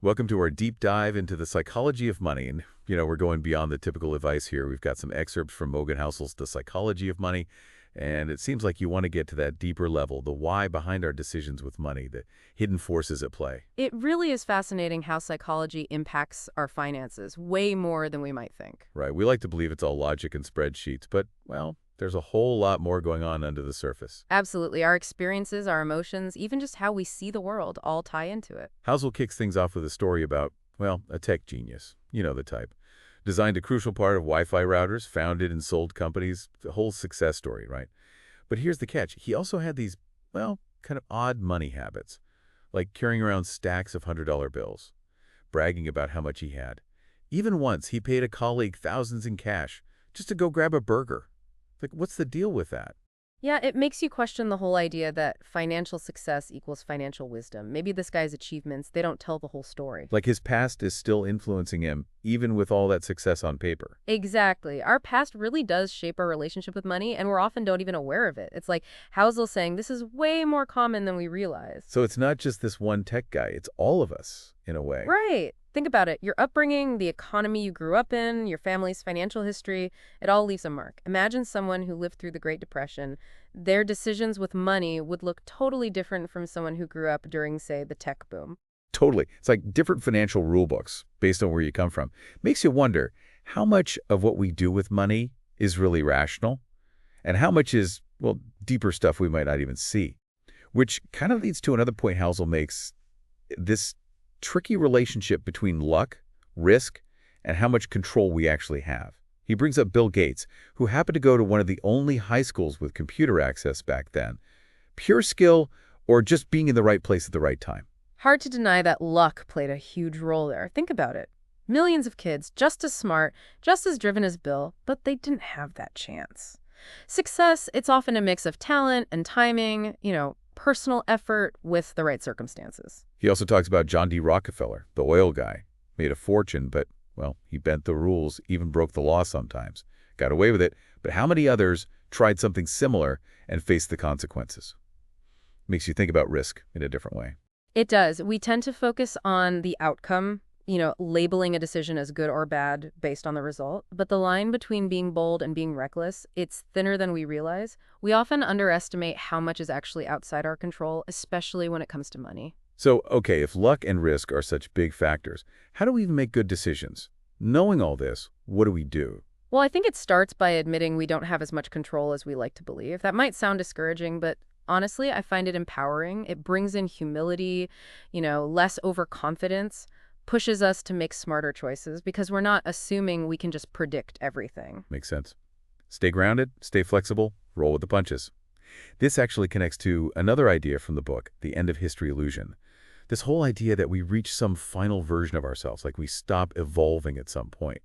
Welcome to our deep dive into the psychology of money. And, we're going beyond the typical advice here. We've got some excerpts from Morgan Housel's The Psychology of Money. And it seems like you want to get to that deeper level, the why behind our decisions with money, the hidden forces at play. It really is fascinating how psychology impacts our finances, way more than we might think. Right. We like to believe it's all logic and spreadsheets, but, well, there's a whole lot more going on under the surface. Absolutely. Our experiences, our emotions, even just how we see the world all tie into it. Housel kicks things off with a story about, well, a tech genius. You know the type. Designed a crucial part of Wi-Fi routers, founded and sold companies, the whole success story, right? But here's the catch. He also had these, well, kind of odd money habits, like carrying around stacks of $100 bills, bragging about how much he had. Even once, he paid a colleague thousands in cash just to go grab a burger. Like, what's the deal with that? Yeah, it makes you question the whole idea that financial success equals financial wisdom. Maybe this guy's achievements, they don't tell the whole story. Like his past is still influencing him, even with all that success on paper. Exactly. Our past really does shape our relationship with money, and we're often don't even aware of it. It's like Housel saying this is way more common than we realize. So it's not just this one tech guy, it's all of us, in a way. Right. Think about it. Your upbringing, the economy you grew up in, your family's financial history, it all leaves a mark. Imagine someone who lived through the Great Depression. Their decisions with money would look totally different from someone who grew up during, say, the tech boom. Totally. It's like different financial rule books based on where you come from. Makes you wonder how much of what we do with money is really rational and how much is, well, deeper stuff we might not even see. Which kind of leads to another point Housel makes, this tricky relationship between luck, risk, and how much control we actually have. He brings up Bill Gates, who happened to go to one of the only high schools with computer access back then. Pure skill or just being in the right place at the right time. Hard to deny that luck played a huge role there. Think about it. Millions of kids, just as smart, just as driven as Bill, but they didn't have that chance. Success, it's often a mix of talent and timing, personal effort with the right circumstances. He also talks about John D. Rockefeller, the oil guy. Made a fortune, but, well, he bent the rules, even broke the law sometimes. Got away with it, but how many others tried something similar and faced the consequences? Makes you think about risk in a different way. It does. We tend to focus on the outcome, labeling a decision as good or bad based on the result. But the line between being bold and being reckless, it's thinner than we realize. We often underestimate how much is actually outside our control, especially when it comes to money. So, okay, if luck and risk are such big factors, how do we even make good decisions? Knowing all this, what do we do? Well, I think it starts by admitting we don't have as much control as we like to believe. That might sound discouraging, but honestly, I find it empowering. It brings in humility, less overconfidence, pushes us to make smarter choices because we're not assuming we can just predict everything. Makes sense. Stay grounded, stay flexible, roll with the punches. This actually connects to another idea from the book, The End of History Illusion. This whole idea that we reach some final version of ourselves, like we stop evolving at some point.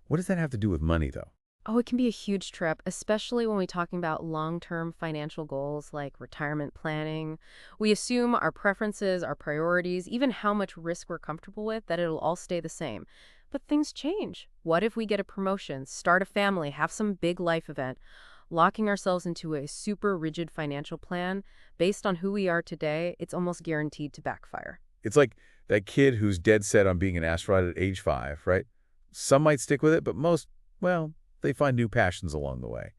What does that have to do with money, though? Oh, it can be a huge trip, especially when we're talking about long-term financial goals like retirement planning. We assume our preferences, our priorities, even how much risk we're comfortable with, that it'll all stay the same. But things change. What if we get a promotion, start a family, have some big life event? Locking ourselves into a super rigid financial plan based on who we are today, it's almost guaranteed to backfire. It's like that kid who's dead set on being an astronaut at age 5, right? Some might stick with it, but most, well, they find new passions along the way.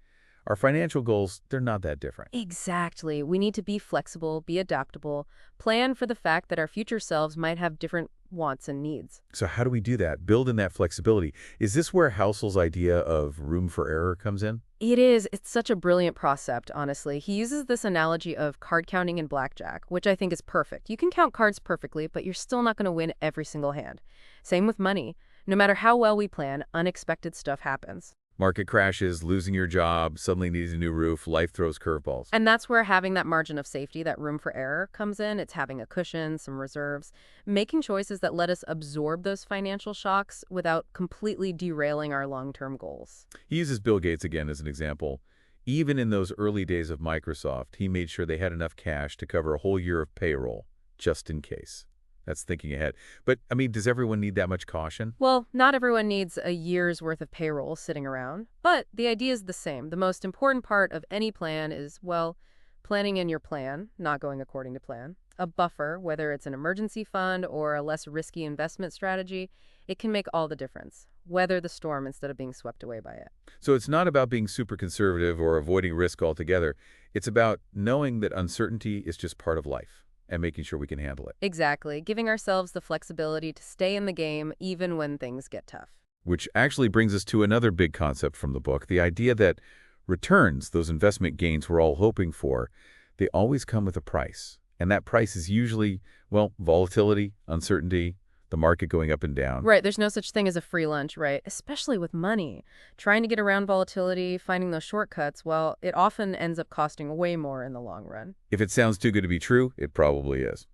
Our financial goals, they're not that different. Exactly. We need to be flexible, be adaptable, plan for the fact that our future selves might have different wants and needs. So how do we do that? Build in that flexibility. Is this where Housel's idea of room for error comes in? It is. It's such a brilliant concept, honestly. He uses this analogy of card counting in blackjack, which I think is perfect. You can count cards perfectly, but you're still not going to win every single hand. Same with money. No matter how well we plan, unexpected stuff happens. Market crashes, losing your job, suddenly needs a new roof, life throws curveballs. And that's where having that margin of safety, that room for error comes in. It's having a cushion, some reserves, making choices that let us absorb those financial shocks without completely derailing our long-term goals. He uses Bill Gates again as an example. Even in those early days of Microsoft, he made sure they had enough cash to cover a whole year of payroll, just in case. That's thinking ahead. But, I mean, does everyone need that much caution? Well, not everyone needs a year's worth of payroll sitting around, but the idea is the same. The most important part of any plan is, well, planning in your plan, not going according to plan. A buffer, whether it's an emergency fund or a less risky investment strategy, it can make all the difference. Weather the storm instead of being swept away by it. So it's not about being super conservative or avoiding risk altogether. It's about knowing that uncertainty is just part of life and making sure we can handle it. Exactly, giving ourselves the flexibility to stay in the game even when things get tough. Which actually brings us to another big concept from the book, the idea that returns, those investment gains we're all hoping for, they always come with a price. And that price is usually, well, volatility, uncertainty, the market going up and down. Right, there's no such thing as a free lunch, right? Especially with money. Trying to get around volatility, finding those shortcuts, well, it often ends up costing way more in the long run. If it sounds too good to be true, it probably is.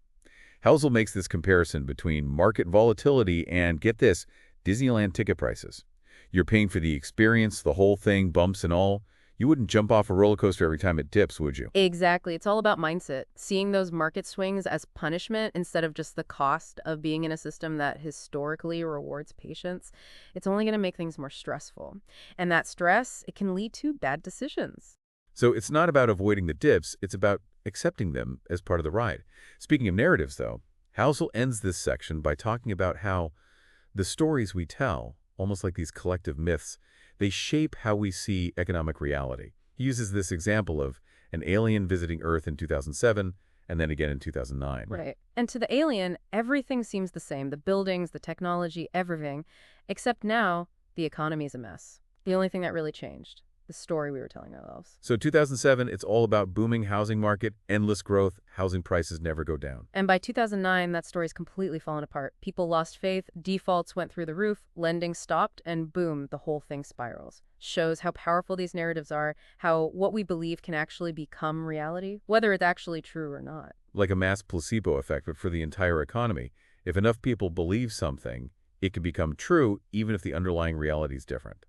Housel makes this comparison between market volatility and, get this, Disneyland ticket prices. You're paying for the experience, the whole thing, bumps and all. You wouldn't jump off a roller coaster every time it dips, would you? Exactly. It's all about mindset. Seeing those market swings as punishment instead of just the cost of being in a system that historically rewards patience. It's only going to make things more stressful. And that stress, it can lead to bad decisions. So it's not about avoiding the dips, it's about accepting them as part of the ride. Speaking of narratives, though, Housel ends this section by talking about how the stories we tell, almost like these collective myths, they shape how we see economic reality. He uses this example of an alien visiting Earth in 2007 and then again in 2009. Right. And to the alien, everything seems the same. The buildings, the technology, everything. Except now, the economy's a mess. The only thing that really changed. The story we were telling ourselves. So 2007, it's all about booming housing market, endless growth, housing prices never go down. And by 2009, that story's completely fallen apart. People lost faith, defaults went through the roof, lending stopped, and boom, the whole thing spirals. Shows how powerful these narratives are, how what we believe can actually become reality, whether it's actually true or not. Like a mass placebo effect, but for the entire economy. If enough people believe something, it can become true even if the underlying reality is different.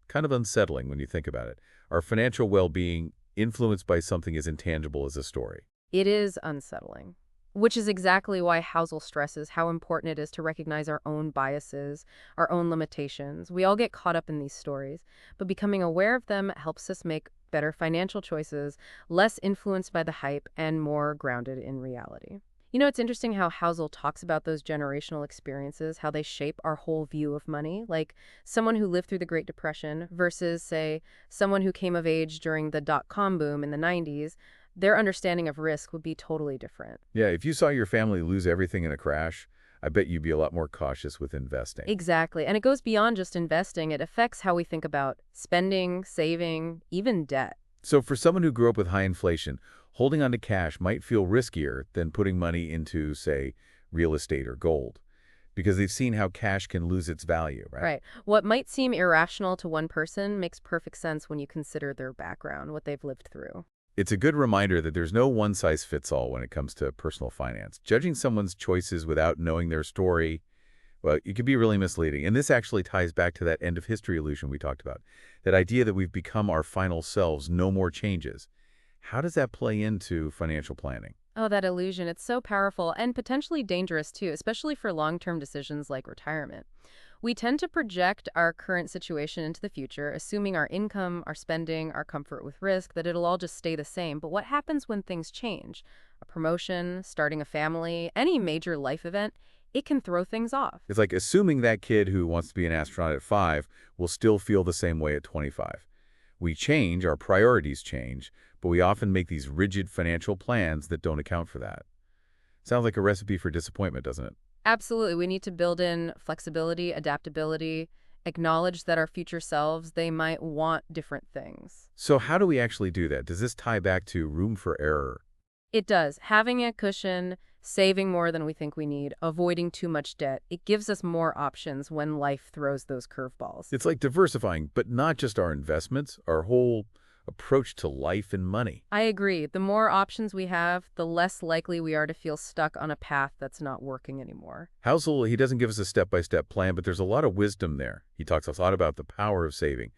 Kind of unsettling when you think about it. Our financial well-being influenced by something as intangible as a story. It is unsettling, which is exactly why Housel stresses how important it is to recognize our own biases, our own limitations. We all get caught up in these stories, but becoming aware of them helps us make better financial choices, less influenced by the hype, and more grounded in reality. You know, it's interesting how Housel talks about those generational experiences, how they shape our whole view of money. Like someone who lived through the Great Depression versus, say, someone who came of age during the dot-com boom in the 90s, their understanding of risk would be totally different. Yeah, if you saw your family lose everything in a crash, I bet you'd be a lot more cautious with investing. Exactly. And it goes beyond just investing. It affects how we think about spending, saving, even debt. So for someone who grew up with high inflation, holding on to cash might feel riskier than putting money into, say, real estate or gold, because they've seen how cash can lose its value, right? Right. What might seem irrational to one person makes perfect sense when you consider their background, what they've lived through. It's a good reminder that there's no one-size-fits-all when it comes to personal finance. Judging someone's choices without knowing their story, well, it can be really misleading. And this actually ties back to that end of history illusion we talked about, that idea that we've become our final selves, no more changes. How does that play into financial planning? Oh, that illusion. It's so powerful and potentially dangerous too, especially for long-term decisions like retirement. We tend to project our current situation into the future, assuming our income, our spending, our comfort with risk, that it'll all just stay the same. But what happens when things change? A promotion, starting a family, any major life event, it can throw things off. It's like assuming that kid who wants to be an astronaut at 5 will still feel the same way at 25. We change, our priorities change, but we often make these rigid financial plans that don't account for that. Sounds like a recipe for disappointment, doesn't it? Absolutely. We need to build in flexibility, adaptability, acknowledge that our future selves, they might want different things. So how do we actually do that? Does this tie back to room for error? It does. Having a cushion, saving more than we think we need, avoiding too much debt, it gives us more options when life throws those curveballs. It's like diversifying, but not just our investments, our whole approach to life and money. I agree. The more options we have, the less likely we are to feel stuck on a path that's not working anymore. Housel, he doesn't give us a step-by-step plan, but there's a lot of wisdom there. He talks a lot about the power of saving,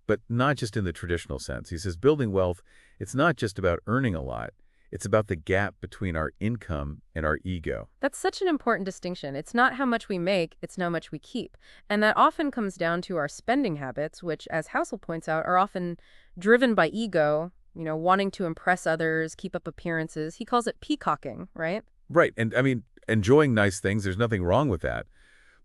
but not just in the traditional sense. He says building wealth, it's not just about earning a lot. It's about the gap between our income and our ego. That's such an important distinction. It's not how much we make, it's how much we keep. And that often comes down to our spending habits, which, as Housel points out, are often driven by ego wanting to impress others, keep up appearances. He calls it peacocking, right? Right, and I mean, enjoying nice things, there's nothing wrong with that.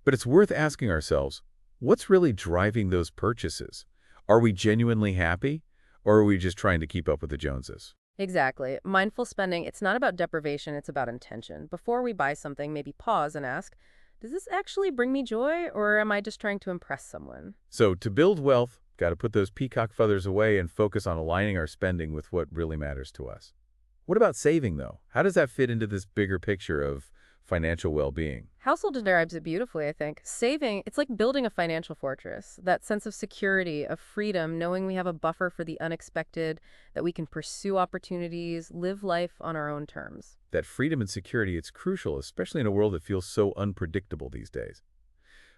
But it's worth asking ourselves, what's really driving those purchases? Are we genuinely happy, or are we just trying to keep up with the Joneses? Exactly. Mindful spending, it's not about deprivation, it's about intention. Before we buy something, maybe pause and ask, does this actually bring me joy, or am I just trying to impress someone? So to build wealth, got to put those peacock feathers away and focus on aligning our spending with what really matters to us. What about saving, though? How does that fit into this bigger picture of financial well-being? Household describes it beautifully, I think. Saving, it's like building a financial fortress. That sense of security, of freedom, knowing we have a buffer for the unexpected, that we can pursue opportunities, live life on our own terms. That freedom and security, it's crucial, especially in a world that feels so unpredictable these days.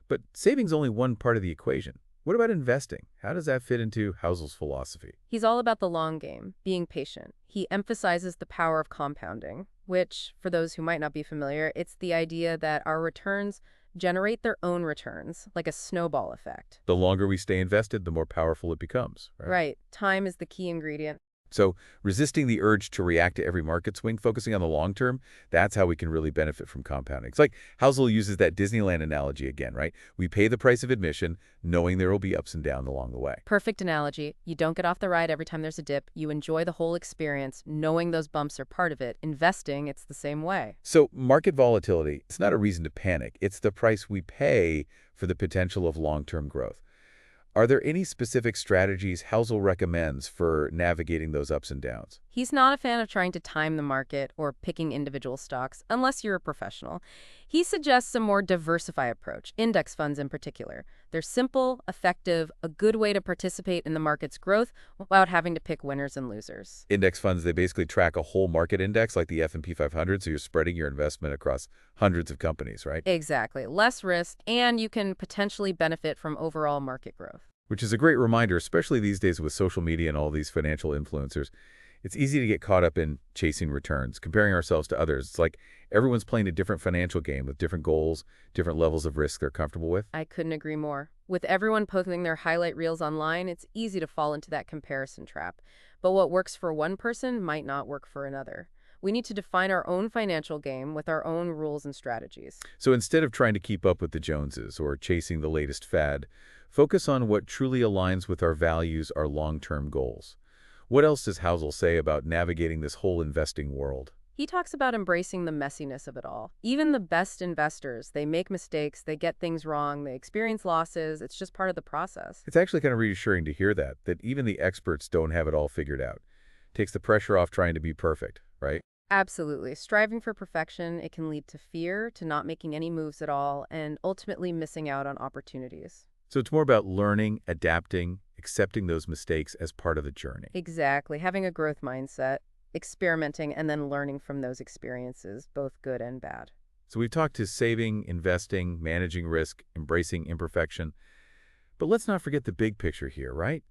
But saving's only one part of the equation. What about investing? How does that fit into Housel's philosophy? He's all about the long game, being patient. He emphasizes the power of compounding, which, for those who might not be familiar, it's the idea that our returns generate their own returns, like a snowball effect. The longer we stay invested, the more powerful it becomes, right? Right. Time is the key ingredient. So resisting the urge to react to every market swing, focusing on the long term, that's how we can really benefit from compounding. It's like Housel uses that Disneyland analogy again, right? We pay the price of admission, knowing there will be ups and downs along the way. Perfect analogy. You don't get off the ride every time there's a dip. You enjoy the whole experience, knowing those bumps are part of it. Investing, it's the same way. So market volatility, it's not a reason to panic. It's the price we pay for the potential of long-term growth. Are there any specific strategies Housel recommends for navigating those ups and downs? He's not a fan of trying to time the market or picking individual stocks, unless you're a professional. He suggests a more diversified approach, index funds in particular. They're simple, effective, a good way to participate in the market's growth without having to pick winners and losers. Index funds, they basically track a whole market index like the S&P 500, so you're spreading your investment across hundreds of companies, right? Exactly. Less risk, and you can potentially benefit from overall market growth. Which is a great reminder, especially these days with social media and all these financial influencers. It's easy to get caught up in chasing returns, comparing ourselves to others. It's like everyone's playing a different financial game with different goals, different levels of risk they're comfortable with. I couldn't agree more. With everyone posting their highlight reels online, it's easy to fall into that comparison trap. But what works for one person might not work for another. We need to define our own financial game with our own rules and strategies. So instead of trying to keep up with the Joneses or chasing the latest fad, focus on what truly aligns with our values, our long-term goals. What else does Housel say about navigating this whole investing world? He talks about embracing the messiness of it all. Even the best investors, they make mistakes, they get things wrong, they experience losses. It's just part of the process. It's actually kind of reassuring to hear that even the experts don't have it all figured out. Takes the pressure off trying to be perfect, right? Absolutely. Striving for perfection, it can lead to fear, to not making any moves at all, and ultimately missing out on opportunities. So it's more about learning, adapting, accepting those mistakes as part of the journey. Exactly. Having a growth mindset, experimenting, and then learning from those experiences, both good and bad. So we've talked to saving, investing, managing risk, embracing imperfection. But let's not forget the big picture here, right?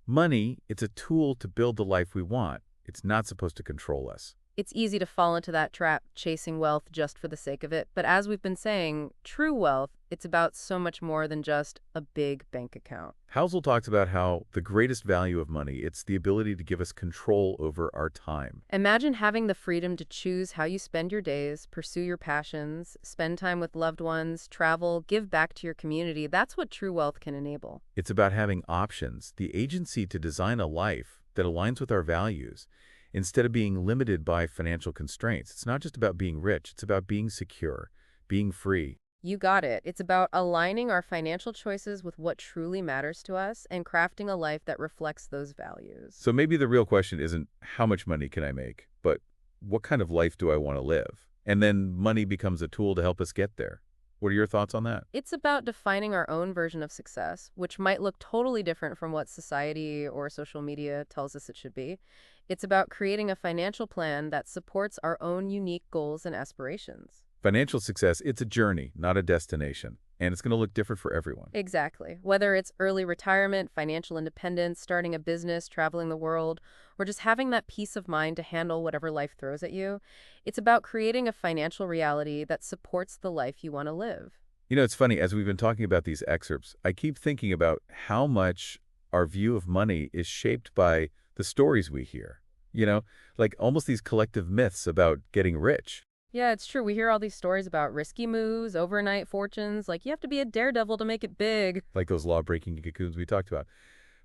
Money, it's a tool to build the life we want. It's not supposed to control us. It's easy to fall into that trap, chasing wealth just for the sake of it. But as we've been saying, true wealth, it's about so much more than just a big bank account. Housel talks about how the greatest value of money, it's the ability to give us control over our time. Imagine having the freedom to choose how you spend your days, pursue your passions, spend time with loved ones, travel, give back to your community. That's what true wealth can enable. It's about having options, the agency to design a life that aligns with our values, instead of being limited by financial constraints. It's not just about being rich, it's about being secure, being free. You got it. It's about aligning our financial choices with what truly matters to us and crafting a life that reflects those values. So maybe the real question isn't how much money can I make, but what kind of life do I want to live? And then money becomes a tool to help us get there. What are your thoughts on that? It's about defining our own version of success, which might look totally different from what society or social media tells us it should be. It's about creating a financial plan that supports our own unique goals and aspirations. Financial success, it's a journey, not a destination. And it's going to look different for everyone. Exactly. Whether it's early retirement, financial independence, starting a business, traveling the world, or just having that peace of mind to handle whatever life throws at you, it's about creating a financial reality that supports the life you want to live. You know, it's funny, as we've been talking about these excerpts, I keep thinking about how much our view of money is shaped by the stories we hear, you know, like almost these collective myths about getting rich, Yeah, it's true. We hear all these stories about risky moves, overnight fortunes, like you have to be a daredevil to make it big. like those law-breaking cocoons we talked about.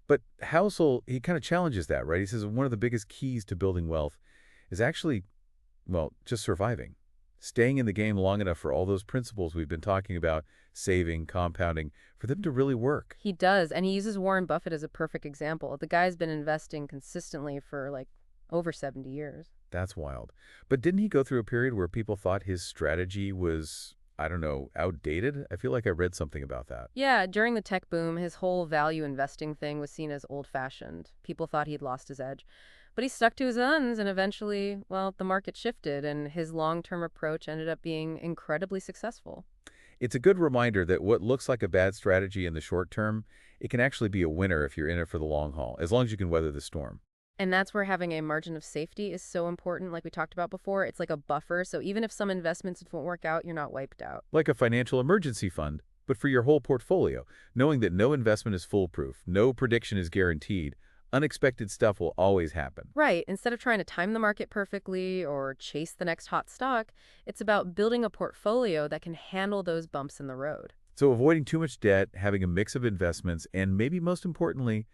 But Housel, he kind of challenges that, right? He says one of the biggest keys to building wealth is actually, well, just surviving. Staying in the game long enough for all those principles we've been talking about, saving, compounding, for them to really work. He does, and he uses Warren Buffett as a perfect example. The guy's been investing consistently for like over 70 years. That's wild. But didn't he go through a period where people thought his strategy was, I don't know, outdated? I feel like I read something about that. Yeah, during the tech boom, his whole value investing thing was seen as old-fashioned. People thought he'd lost his edge. But he stuck to his guns, and eventually, well, the market shifted, and his long-term approach ended up being incredibly successful. It's a good reminder that what looks like a bad strategy in the short term, it can actually be a winner if you're in it for the long haul, as long as you can weather the storm. And that's where having a margin of safety is so important, like we talked about before. It's like a buffer, so even if some investments won't work out, you're not wiped out. Like a financial emergency fund, but for your whole portfolio, knowing that no investment is foolproof, no prediction is guaranteed, unexpected stuff will always happen. Right. Instead of trying to time the market perfectly or chase the next hot stock, it's about building a portfolio that can handle those bumps in the road. So avoiding too much debt, having a mix of investments, and maybe most importantly,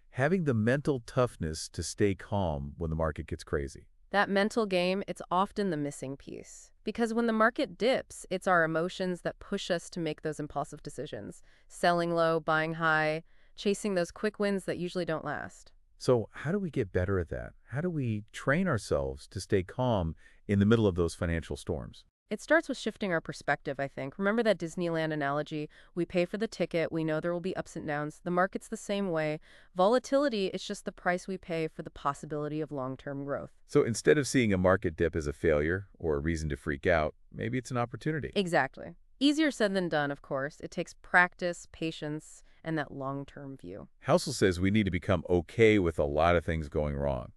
having the mental toughness to stay calm when the market gets crazy. That mental game, it's often the missing piece. Because when the market dips, it's our emotions that push us to make those impulsive decisions. Selling low, buying high, chasing those quick wins that usually don't last. So how do we get better at that? How do we train ourselves to stay calm in the middle of those financial storms? It starts with shifting our perspective, I think. Remember that Disneyland analogy? We pay for the ticket, we know there will be ups and downs. The market's the same way. Volatility is just the price we pay for the possibility of long-term growth. So instead of seeing a market dip as a failure or a reason to freak out, maybe it's an opportunity. Exactly. Easier said than done, of course. It takes practice, patience, and that long-term view. Housel says we need to become okay with a lot of things going wrong.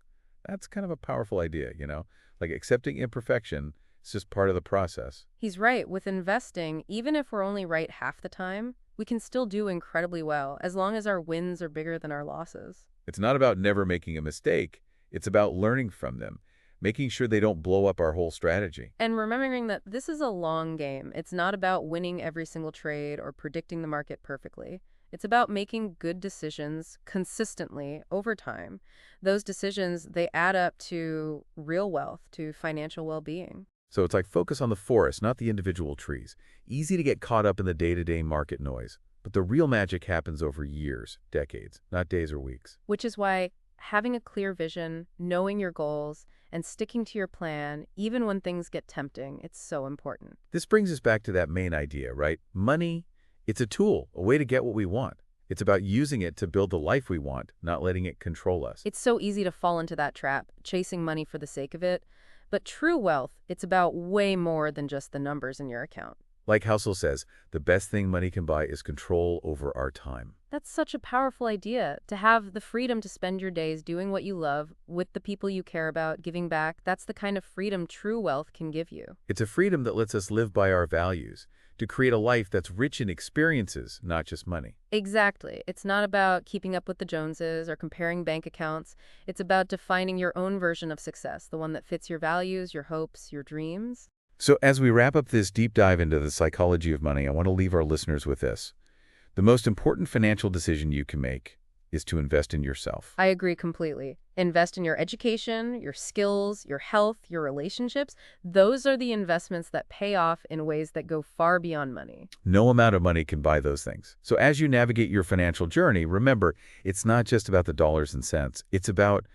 That's kind of a powerful idea, you know? Like accepting imperfection is just part of the process. He's right. With investing, even if we're only right half the time, we can still do incredibly well as long as our wins are bigger than our losses. It's not about never making a mistake. It's about learning from them, making sure they don't blow up our whole strategy. And remembering that this is a long game. It's not about winning every single trade or predicting the market perfectly. It's about making good decisions consistently over time. Those decisions, they add up to real wealth, to financial well-being. So it's like focus on the forest, not the individual trees. Easy to get caught up in the day-to-day market noise. But the real magic happens over years, decades, not days or weeks. Which is why having a clear vision, knowing your goals, and sticking to your plan, even when things get tempting, it's so important. This brings us back to that main idea, right? Money, it's a tool, a way to get what we want. It's about using it to build the life we want, not letting it control us. It's so easy to fall into that trap, chasing money for the sake of it. But true wealth, it's about way more than just the numbers in your account. Like Housel says, the best thing money can buy is control over our time. That's such a powerful idea, to have the freedom to spend your days doing what you love, with the people you care about, giving back. That's the kind of freedom true wealth can give you. It's a freedom that lets us live by our values, to create a life that's rich in experiences, not just money. Exactly. It's not about keeping up with the Joneses or comparing bank accounts. It's about defining your own version of success, the one that fits your values, your hopes, your dreams. So as we wrap up this deep dive into the psychology of money, I want to leave our listeners with this. The most important financial decision you can make is to invest in yourself. I agree completely. Invest in your education, your skills, your health, your relationships. Those are the investments that pay off in ways that go far beyond money. No amount of money can buy those things. So as you navigate your financial journey, remember, it's not just about the dollars and cents. It's about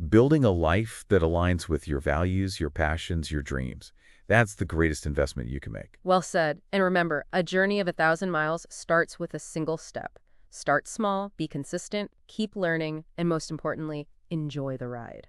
building a life that aligns with your values, your passions, your dreams. That's the greatest investment you can make. Well said. And remember, a journey of 1,000 miles starts with a single step. Start small, be consistent, keep learning, and most importantly, enjoy the ride.